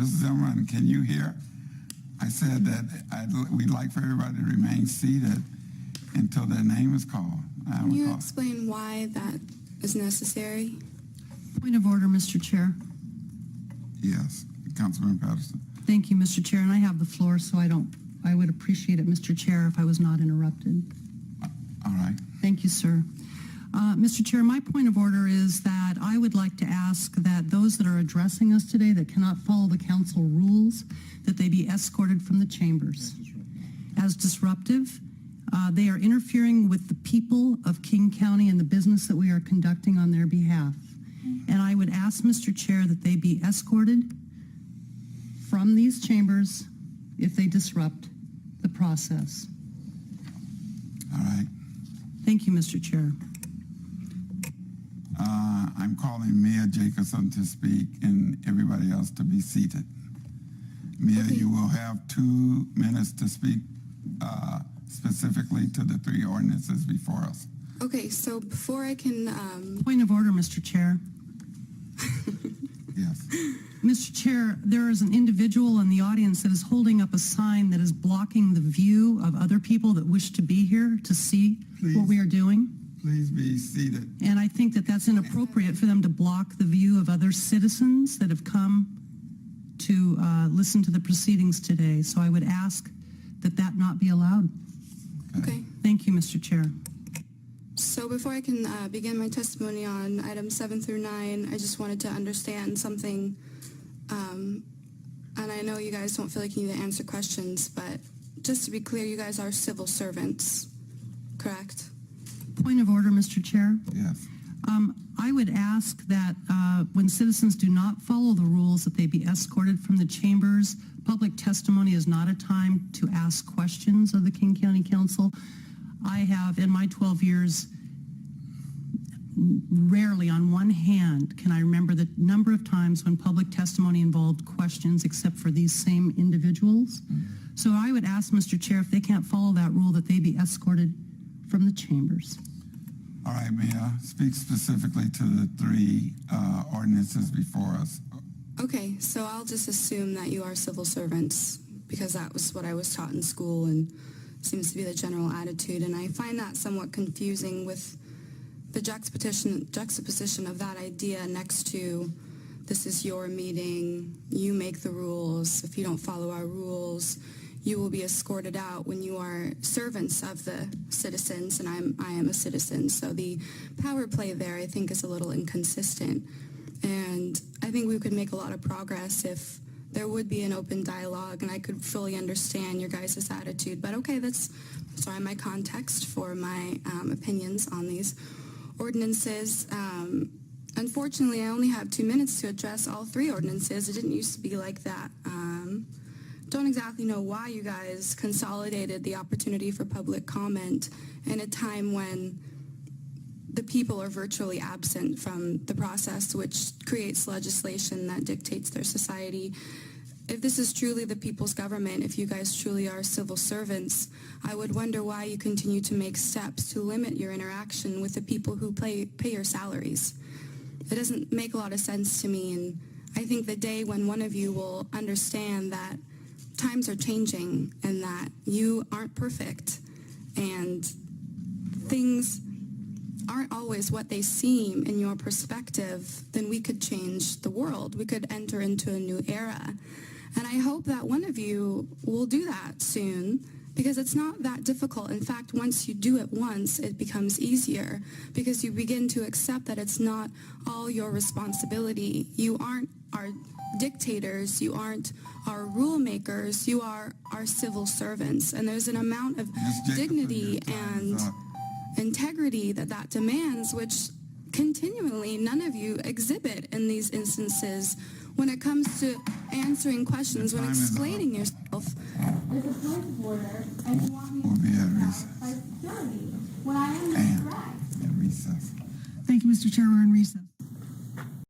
Mrs. Zimmerman, can you hear? I said that we'd like for everybody to remain seated until their name is called. Can you explain why that is necessary? Point of order, Mr. Chair. Yes, Councilman Patterson. Thank you, Mr. Chair, and I have the floor, so I would appreciate it, Mr. Chair, if I was not interrupted. All right. Thank you, sir. Mr. Chair, my point of order is that I would like to ask that those that are addressing us today that cannot follow the council rules, that they be escorted from the chambers. As disruptive, they are interfering with the people of King County and the business that we are conducting on their behalf. And I would ask, Mr. Chair, that they be escorted from these chambers if they disrupt the process. All right. Thank you, Mr. Chair. I'm calling Mia Jacobson to speak and everybody else to be seated. Mia, Okay. you will have 2 minutes to speak specifically to the 3 ordinances before us. Okay, so before I can, Point of order, Mr. Chair. Yes. Mr. Chair, there is an individual in the audience that is holding up a sign that is blocking the view of other people that wish to be here to see what we are doing. Please be seated. And I think that that's inappropriate for them to block the view of other citizens that have come to listen to the proceedings today. So I would ask that that not be allowed. okay. Thank you, Mr. Chair. So before I can begin my testimony on items 7 through 9, I just wanted to understand something. And I know you guys don't feel like you need to answer questions, but just to be clear, you guys are civil servants, correct? Point of order, Mr. Chair. Yes. I would ask that when citizens do not follow the rules, that they be escorted from the chambers. Public testimony is not a time to ask questions of the King County Council. I have, in my 12 years, rarely on one hand can I remember the number of times when public testimony involved questions except for these same individuals. So I would ask, Mr. Chair, if they can't follow that rule, that they be escorted from the chambers. All right, Mia, speak specifically to the 3 ordinances before us. Okay, so I'll just assume that you are civil servants because that was what I was taught in school and seems to be the general attitude. And I find that somewhat confusing with the juxtaposition of that idea next to this is your meeting, you make the rules. If you don't follow our rules, you will be escorted out when you are servants of the citizens, and I am a citizen. So the power play there, I think, is a little inconsistent. And I think we could make a lot of progress if there would be an open dialogue, and I could fully understand your guys' attitude. But okay, that's my context for my opinions on these ordinances. Unfortunately, I only have 2 minutes to address all 3 ordinances. It didn't used to be like that. Don't exactly know why you guys consolidated the opportunity for public comment in a time when the people are virtually absent from the process, which creates legislation that dictates their society. If this is truly the people's government, if you guys truly are civil servants, I would wonder why you continue to make steps to limit your interaction with the people who pay your salaries. It doesn't make a lot of sense to me, and I think the day when one of you will understand that times are changing and that you aren't perfect and things aren't always what they seem in your perspective, then we could change the world. We could enter into a new era. And I hope that one of you will do that soon, because it's not that difficult. In fact, once you do it once, it becomes easier because you begin to accept that it's not all your responsibility. You aren't our dictators, you aren't our rule makers, you are our civil servants. And there's an amount of dignity and integrity that demands, which continually none of you exhibit in these instances when it comes to answering questions, when explaining yourself. There's a point of order, and you want me We'll to be at do that recess. by security when I am incorrect. At recess. Thank you, Mr. Chair. We're in recess.